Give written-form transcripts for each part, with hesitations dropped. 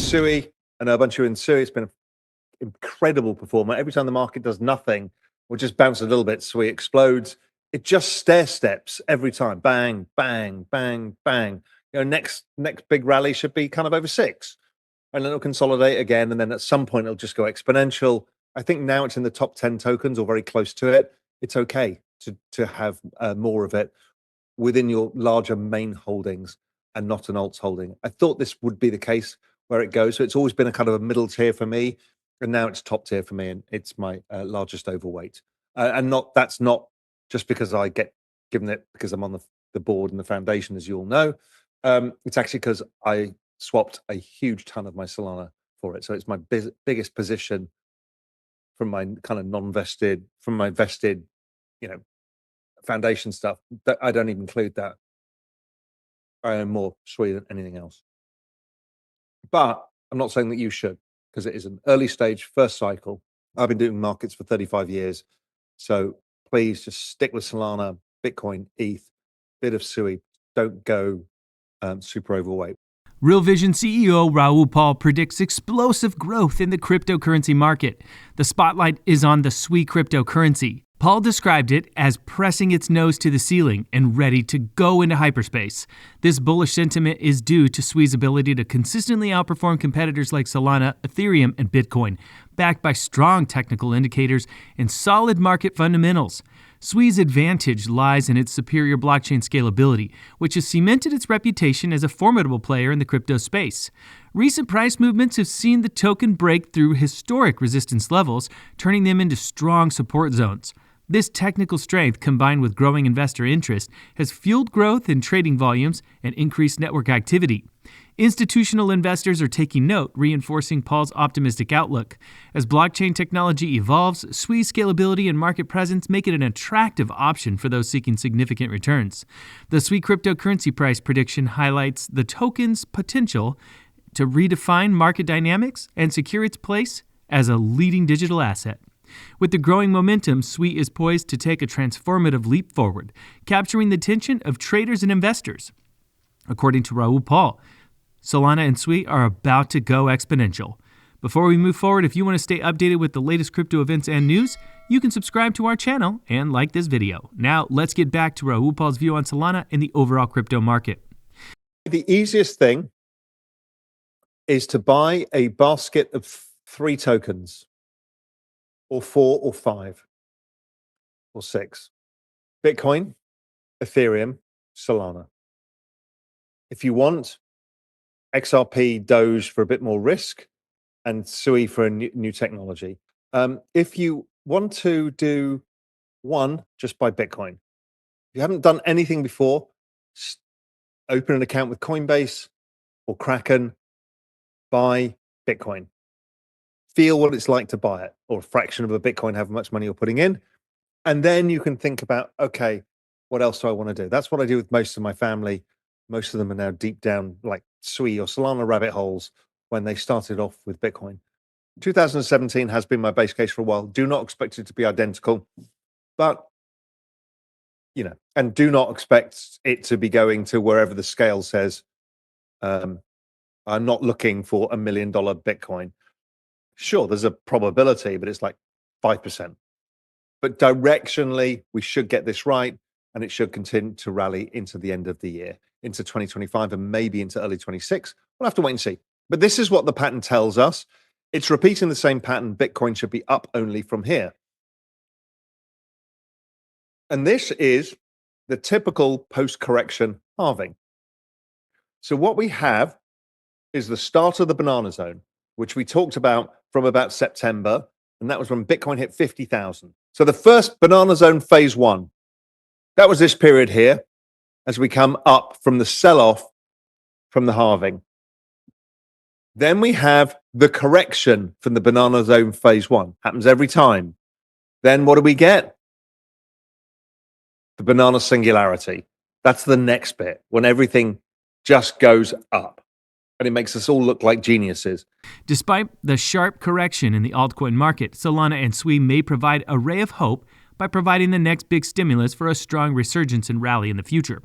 SUI, and a bunch of in SUI. It's been an incredible performer. Every time the market does nothing or just bounce a little bit, SUI explodes. It just stair steps every time. Bang, bang, bang, bang. Next big rally should be kind of over 6. And then it'll consolidate again. And then at some point, it'll just go exponential. I think now it's in the top 10 tokens or very close to it. It's okay to have more of it within your larger main holdings and not an alts holding. I thought this would be the case where it goes. So it's always been a kind of a middle tier for me. And now it's top tier for me. And it's my largest overweight. That's not just because I get given it because I'm on the board and the foundation, as you all know. It's actually because I swapped a huge ton of my Solana for it. So it's my biggest position from my kind of non-vested, from my vested, foundation stuff. That I don't even include that. I own more SUI than anything else. But I'm not saying that you should, because it is an early stage, first cycle. I've been doing markets for 35 years. So please just stick with Solana, Bitcoin, ETH, bit of SUI. Don't go super overweight. Real Vision CEO Raoul Pal predicts explosive growth in the cryptocurrency market. The spotlight is on the SUI cryptocurrency. Paul described it as pressing its nose to the ceiling and ready to go into hyperspace. This bullish sentiment is due to SUI's ability to consistently outperform competitors like Solana, Ethereum, and Bitcoin, backed by strong technical indicators and solid market fundamentals. SUI's advantage lies in its superior blockchain scalability, which has cemented its reputation as a formidable player in the crypto space. Recent price movements have seen the token break through historic resistance levels, turning them into strong support zones. This technical strength, combined with growing investor interest, has fueled growth in trading volumes and increased network activity. Institutional investors are taking note, reinforcing Paul's optimistic outlook. As blockchain technology evolves, SUI's scalability and market presence make it an attractive option for those seeking significant returns. The SUI cryptocurrency price prediction highlights the token's potential to redefine market dynamics and secure its place as a leading digital asset. With the growing momentum, SUI is poised to take a transformative leap forward, capturing the attention of traders and investors. According to Raoul Pal, Solana and SUI are about to go exponential. Before we move forward, if you want to stay updated with the latest crypto events and news, you can subscribe to our channel and like this video. Now, let's get back to Raoul Pal's view on Solana and the overall crypto market. The easiest thing is to buy a basket of 3 tokens, or 4 or 5 or 6. Bitcoin, Ethereum, Solana. If you want XRP, Doge for a bit more risk, and SUI for a new technology. If you want to do one, just buy Bitcoin. If you haven't done anything before, open an account with Coinbase or Kraken, buy Bitcoin. Feel what it's like to buy it, or a fraction of a Bitcoin, however much money you're putting in. And then you can think about, okay, what else do I want to do? That's what I do with most of my family. Most of them are now deep down like SUI or Solana rabbit holes when they started off with Bitcoin. 2017 has been my base case for a while. Do not expect it to be identical, but, and do not expect it to be going to wherever the scale says, I'm not looking for $1 million Bitcoin. Sure, there's a probability, but it's like 5%. But directionally, we should get this right, and it should continue to rally into the end of the year, into 2025, and maybe into early 26. We'll have to wait and see. But this is what the pattern tells us. It's repeating the same pattern. Bitcoin should be up only from here. And this is the typical post-correction halving. So what we have is the start of the banana zone, which we talked about from about September, and that was when Bitcoin hit 50,000. So the first banana zone phase 1, that was this period here, as we come up from the sell-off from the halving. Then we have the correction from the banana zone phase 1. Happens every time. Then what do we get? The banana singularity. That's the next bit, when everything just goes up. And it makes us all look like geniuses. Despite the sharp correction in the altcoin market, Solana and SUI may provide a ray of hope by providing the next big stimulus for a strong resurgence and rally in the future.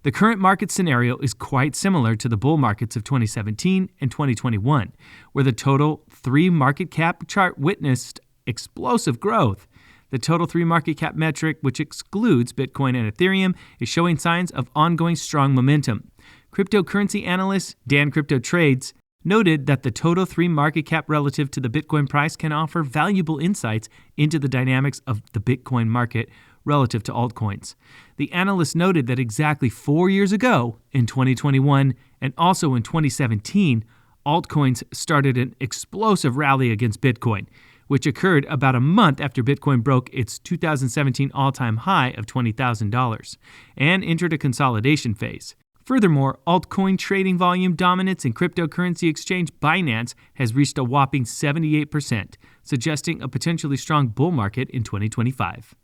The current market scenario is quite similar to the bull markets of 2017 and 2021, where the total 3 market cap chart witnessed explosive growth. The total 3 market cap metric, which excludes Bitcoin and Ethereum, is showing signs of ongoing strong momentum. Cryptocurrency analyst Dan Crypto Trades noted that the total 3 market cap relative to the Bitcoin price can offer valuable insights into the dynamics of the Bitcoin market relative to altcoins. The analyst noted that exactly 4 years ago, in 2021 and also in 2017, altcoins started an explosive rally against Bitcoin, which occurred about a month after Bitcoin broke its 2017 all-time high of $20,000 and entered a consolidation phase. Furthermore, altcoin trading volume dominance in cryptocurrency exchange Binance has reached a whopping 78%, suggesting a potentially strong bull market in 2025.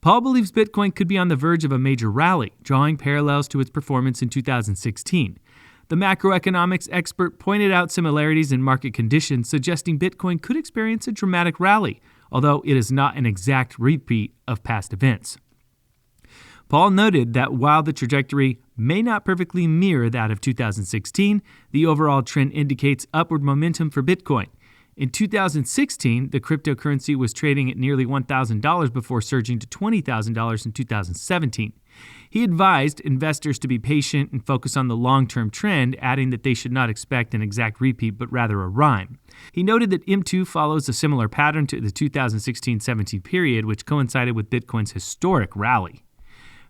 Paul believes Bitcoin could be on the verge of a major rally, drawing parallels to its performance in 2016. The macroeconomics expert pointed out similarities in market conditions, suggesting Bitcoin could experience a dramatic rally, although it is not an exact repeat of past events. Paul noted that while the trajectory may not perfectly mirror that of 2016, the overall trend indicates upward momentum for Bitcoin. In 2016, the cryptocurrency was trading at nearly $1,000 before surging to $20,000 in 2017. He advised investors to be patient and focus on the long-term trend, adding that they should not expect an exact repeat, but rather a rhyme. He noted that M2 follows a similar pattern to the 2016-17 period, which coincided with Bitcoin's historic rally.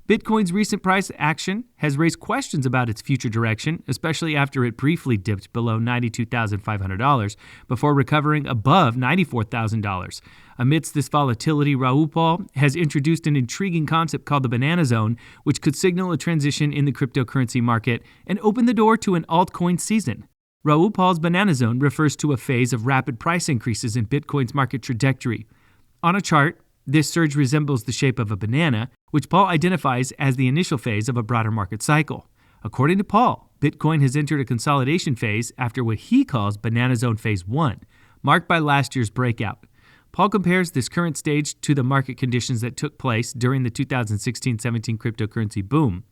Bitcoin's recent price action has raised questions about its future direction, especially after it briefly dipped below $92,500 before recovering above $94,000. Amidst this volatility, Raoul Pal has introduced an intriguing concept called the banana zone, which could signal a transition in the cryptocurrency market and open the door to an altcoin season. Raoul Pal's banana zone refers to a phase of rapid price increases in Bitcoin's market trajectory. On a chart, this surge resembles the shape of a banana, which Paul identifies as the initial phase of a broader market cycle. According to Paul, Bitcoin has entered a consolidation phase after what he calls Banana Zone Phase 1, marked by last year's breakout. Paul compares this current stage to the market conditions that took place during the 2016-17 cryptocurrency boom.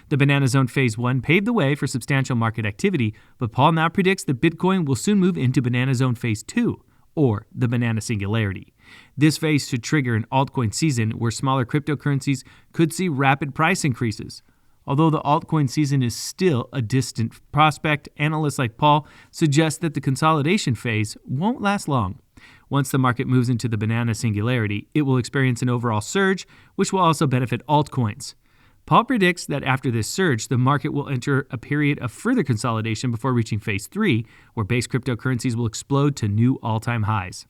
The Banana Zone Phase 1 paved the way for substantial market activity, but Paul now predicts that Bitcoin will soon move into Banana Zone Phase 2, or the banana singularity. This phase should trigger an altcoin season where smaller cryptocurrencies could see rapid price increases. Although the altcoin season is still a distant prospect, analysts like Paul suggest that the consolidation phase won't last long. Once the market moves into the banana singularity, it will experience an overall surge, which will also benefit altcoins. Paul predicts that after this surge, the market will enter a period of further consolidation before reaching Phase 3, where base cryptocurrencies will explode to new all-time highs.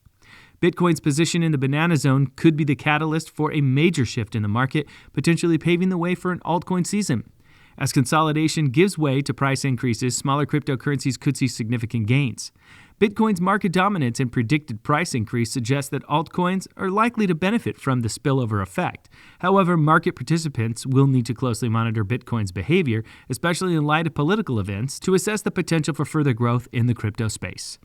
Bitcoin's position in the banana zone could be the catalyst for a major shift in the market, potentially paving the way for an altcoin season. As consolidation gives way to price increases, smaller cryptocurrencies could see significant gains. Bitcoin's market dominance and predicted price increase suggest that altcoins are likely to benefit from the spillover effect. However, market participants will need to closely monitor Bitcoin's behavior, especially in light of political events, to assess the potential for further growth in the crypto space.